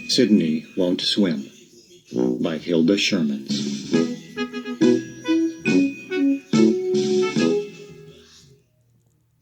Sidney Won't Swim by Hilda Shermans.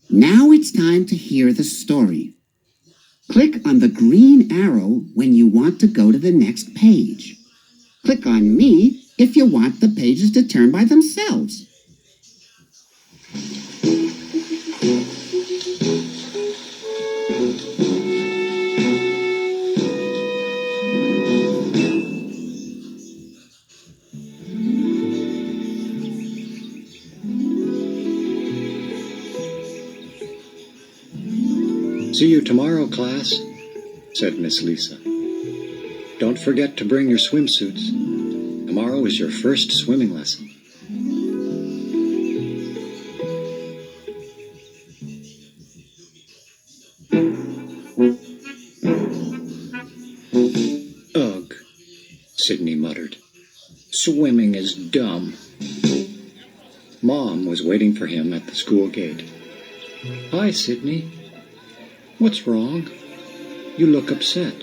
Now it's time to hear the story. Click on the green arrow when you want to go to the next page. Click on me if you want the pages to turn by themselves. See you tomorrow, class, said Miss Lisa. Don't forget to bring your swimsuits. Tomorrow is your first swimming lesson. Ugh, Sidney muttered. Swimming is dumb. Mom was waiting for him at the school gate. Hi, Sidney. What's wrong? You look upset.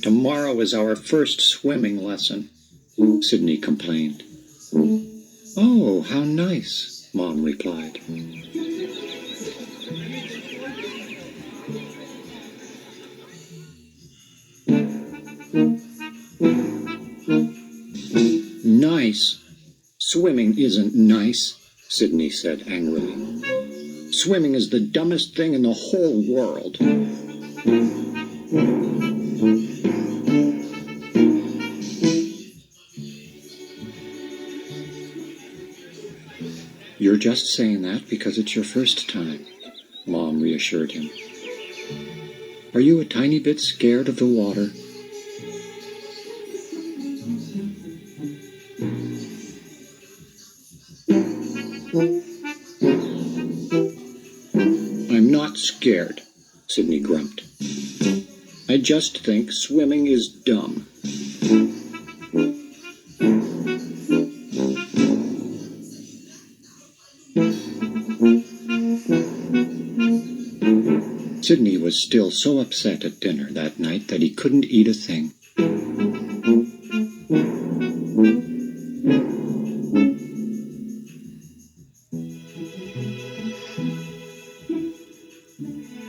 Tomorrow is our first swimming lesson, Sidney complained. Oh, how nice, Mom replied. Nice. Swimming isn't nice, Sidney said angrily. Swimming is the dumbest thing in the whole world. You're just saying that because it's your first time, Mom reassured him. Are you a tiny bit scared of the water? I'm not scared, Sidney grumped. I just think swimming is dumb. Sidney was still so upset at dinner that night that he couldn't eat a thing.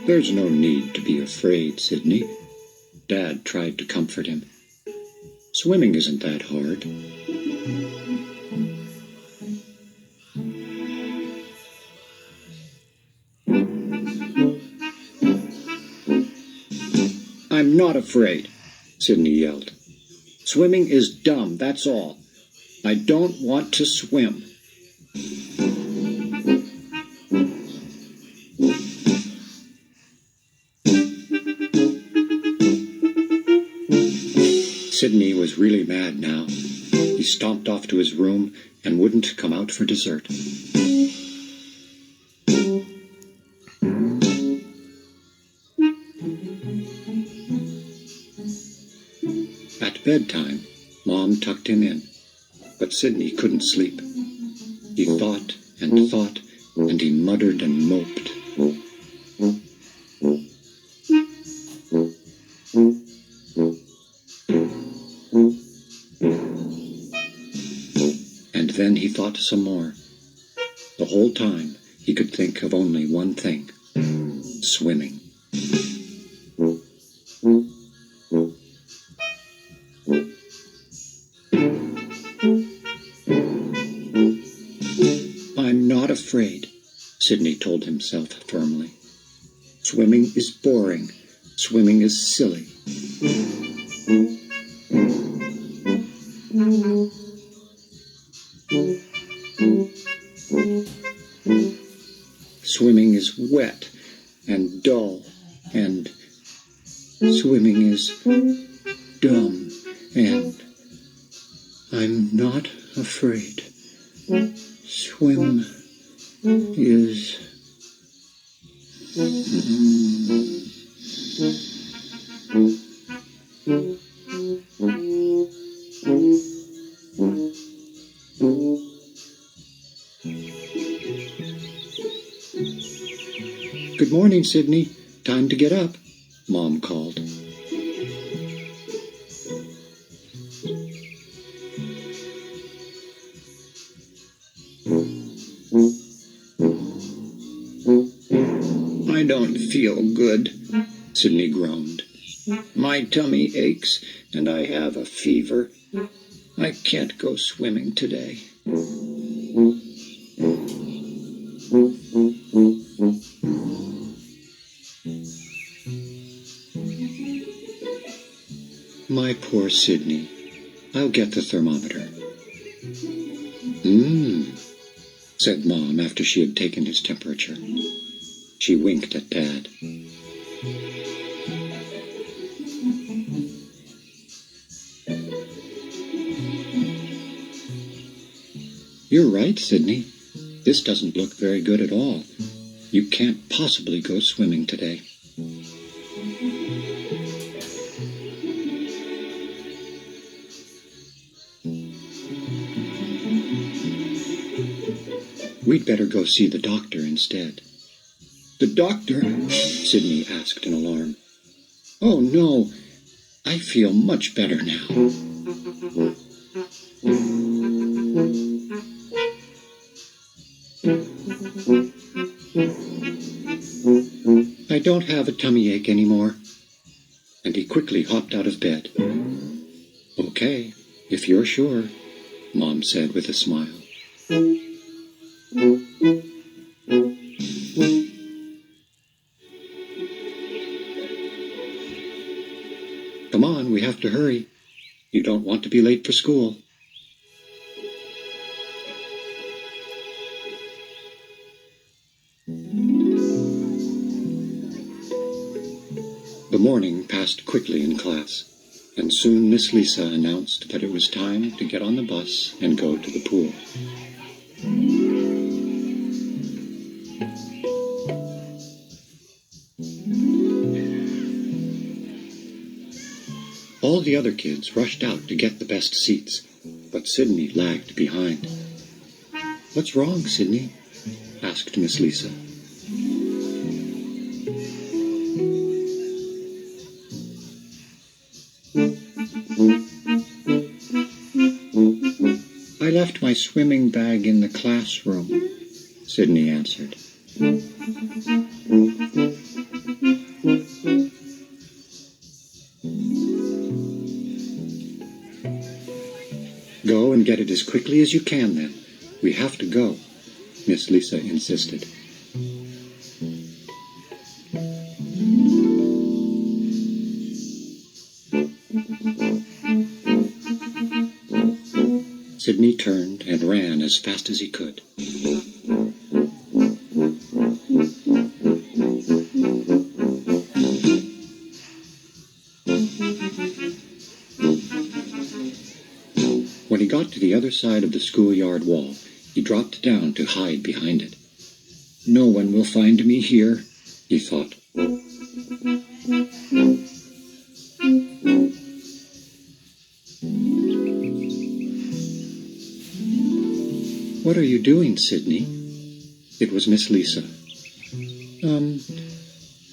There's no need to be afraid, Sidney. Dad tried to comfort him. Swimming isn't that hard. I'm not afraid, Sidney yelled. Swimming is dumb, that's all. I don't want to swim. Sidney was really mad now. He stomped off to his room and wouldn't come out for dessert. At bedtime, Mom tucked him in, but Sidney couldn't sleep. He thought, and he muttered and moped. And then he thought some more. The whole time, he could think of only one thing: swimming. I'm not afraid, Sidney told himself firmly. Swimming is boring. Swimming is silly. Swimming is wet and dull, and swimming is dumb, and I'm not afraid. Swim is... morning, Sidney. Time to get up, Mom called. I don't feel good, Sidney groaned. My tummy aches and I have a fever. I can't go swimming today. My poor Sidney. I'll get the thermometer. Said Mom after she had taken his temperature. She winked at Dad. You're right, Sidney. This doesn't look very good at all. You can't possibly go swimming today. We'd better go see the doctor instead. The doctor? Sidney asked in alarm. Oh, no. I feel much better now. I don't have a tummy ache anymore. And he quickly hopped out of bed. Okay, if you're sure, Mom said with a smile. Come on, we have to hurry. You don't want to be late for school. The morning passed quickly in class, and soon Miss Lisa announced that it was time to get on the bus and go to the pool. All the other kids rushed out to get the best seats, but Sidney lagged behind. What's wrong, Sidney? Asked Miss Lisa. I left my swimming bag in the classroom, Sidney answered. Go and get it as quickly as you can, then. We have to go, Miss Lisa insisted. Sidney turned and ran as fast as he could. When he got to the other side of the schoolyard wall, he dropped down to hide behind it. No one will find me here, he thought. What are you doing, Sidney? It was Miss Lisa.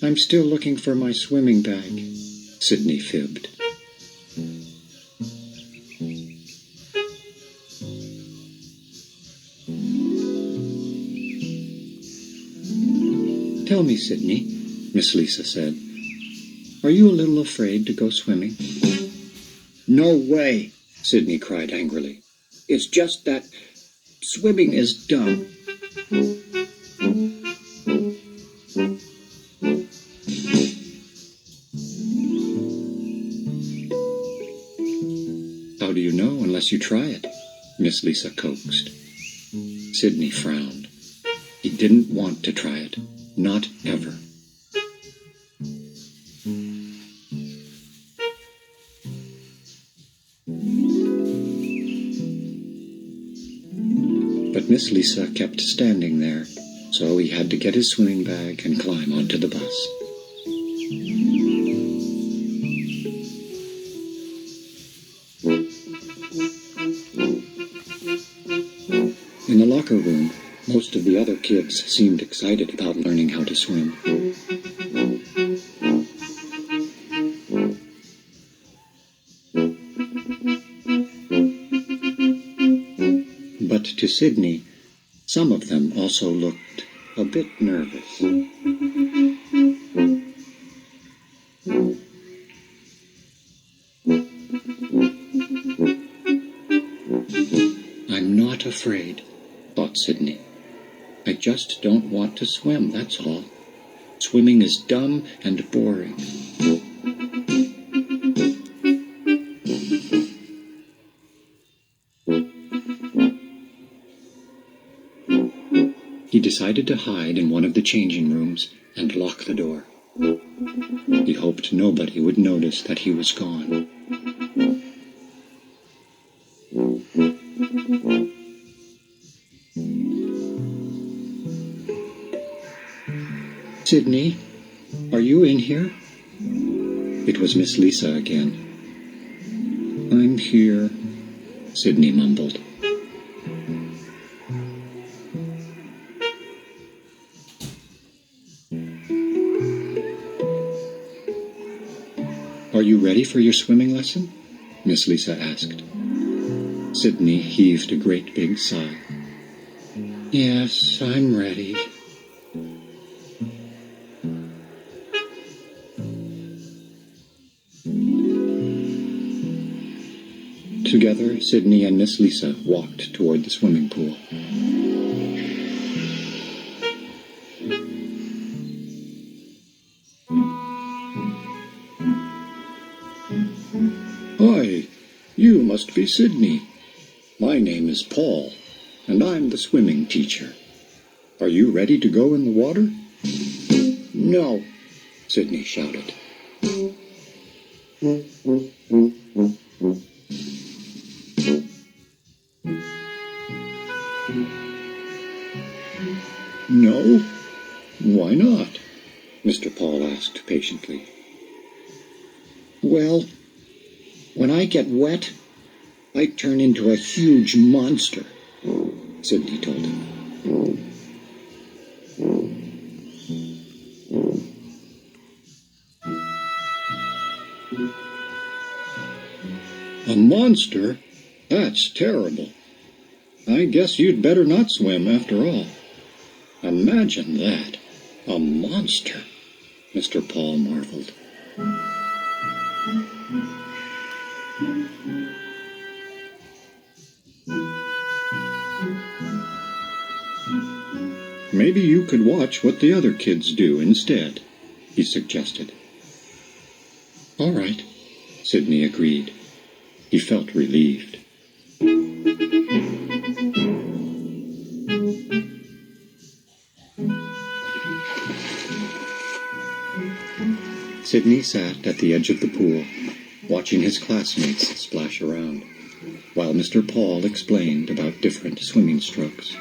I'm still looking for my swimming bag, Sidney fibbed. Tell me, Sidney, Miss Lisa said, are you a little afraid to go swimming? No way, Sidney cried angrily. It's just that swimming is dumb. How do you know unless you try it? Miss Lisa coaxed. Sidney frowned. He didn't want to try it. Not ever. But Miss Lisa kept standing there, so he had to get his swimming bag and climb onto the bus. In the locker room, most of the other kids seemed excited about learning how to swim. to Sidney, some of them also looked a bit nervous. I'm not afraid, thought Sidney. I just don't want to swim, that's all. Swimming is dumb and boring. He decided to hide in one of the changing rooms and lock the door. He hoped nobody would notice that he was gone. Sidney, are you in here? It was Miss Lisa again. I'm here, Sidney mumbled. Are you ready for your swimming lesson? Miss Lisa asked. Sidney heaved a great big sigh. Yes, I'm ready. Together, Sidney and Miss Lisa walked toward the swimming pool. Hi, you must be Sidney. My name is Paul, and I'm the swimming teacher. Are you ready to go in the water? No, Sidney shouted. No? Why not? Mr. Paul asked patiently. Well, when I get wet, I turn into a huge monster, Sidney told him. A monster? That's terrible. I guess you'd better not swim after all. Imagine that. A monster, Mr. Paul marveled. Maybe you could watch what the other kids do instead, he suggested. All right, Sidney agreed. He felt relieved. Sidney sat at the edge of the pool, watching his classmates splash around, while Mr. Paul explained about different swimming strokes.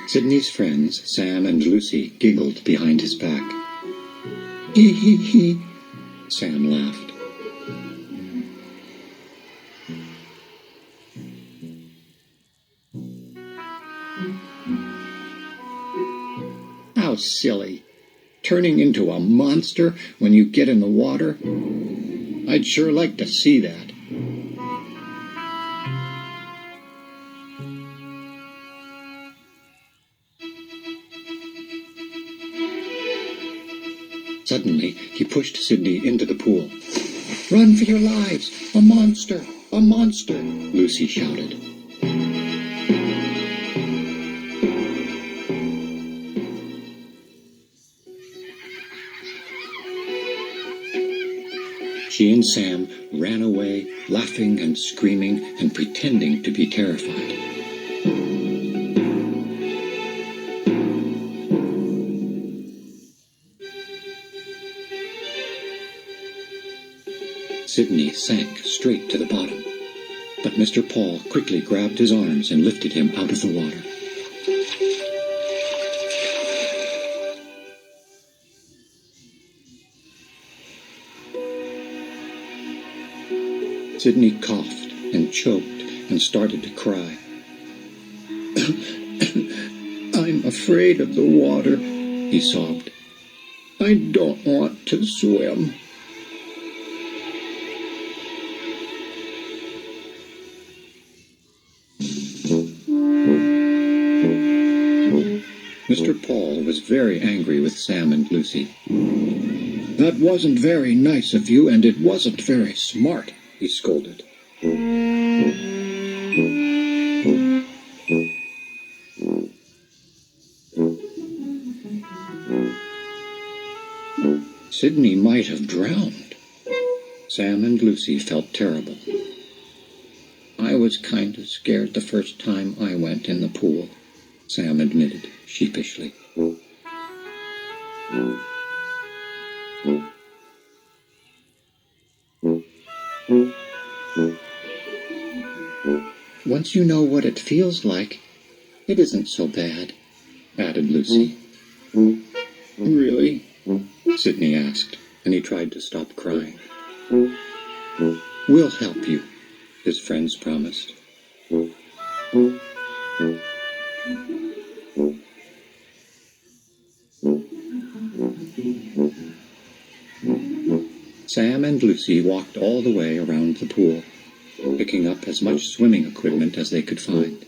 Sidney's friends, Sam and Lucy, giggled behind his back. Hee hee hee, Sam laughed. How silly. Turning into a monster when you get in the water? I'd sure like to see that. Suddenly, he pushed Sidney into the pool. Run for your lives! A monster! A monster! Lucy shouted. She and Sam ran away, laughing and screaming and pretending to be terrified. Sidney sank straight to the bottom, but Mr. Paul quickly grabbed his arms and lifted him out of the water. Sidney coughed and choked and started to cry. I'm afraid of the water, he sobbed. I don't want to swim. Mr. Paul was very angry with Sam and Lucy. That wasn't very nice of you, and it wasn't very smart, he scolded. Sidney might have drowned. Sam and Lucy felt terrible. I was kind of scared the first time I went in the pool, Sam admitted sheepishly. Once you know what it feels like, it isn't so bad, added Lucy. Really? Sidney asked, and he tried to stop crying. We'll help you, his friends promised. Sam and Lucy walked all the way around the pool, picking up as much swimming equipment as they could find.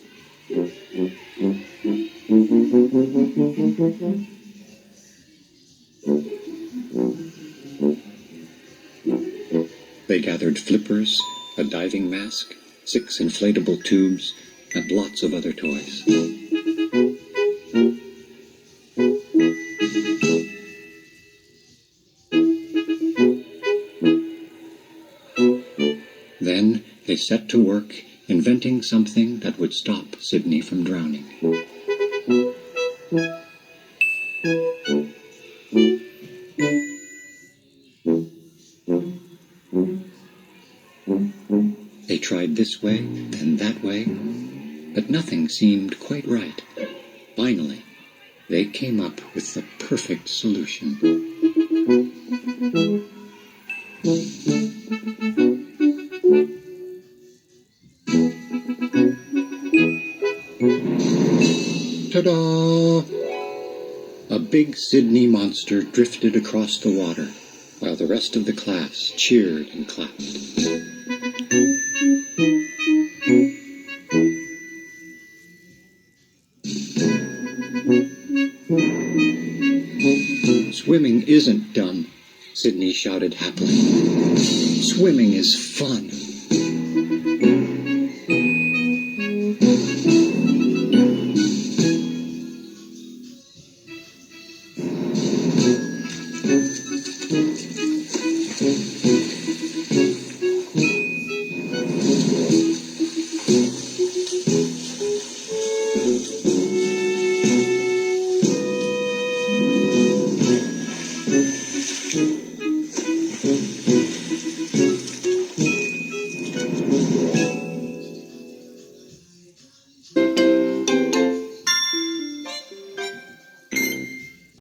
They gathered flippers, a diving mask, 6 inflatable tubes, and lots of other toys. Then they set to work inventing something that would stop Sidney from drowning. They tried this way, then that way, but nothing seemed quite right. Finally, they came up with the perfect solution. Ta-da! A big Sidney monster drifted across the water, while the rest of the class cheered and clapped. Swimming isn't dumb, Sidney shouted happily. Swimming is fun.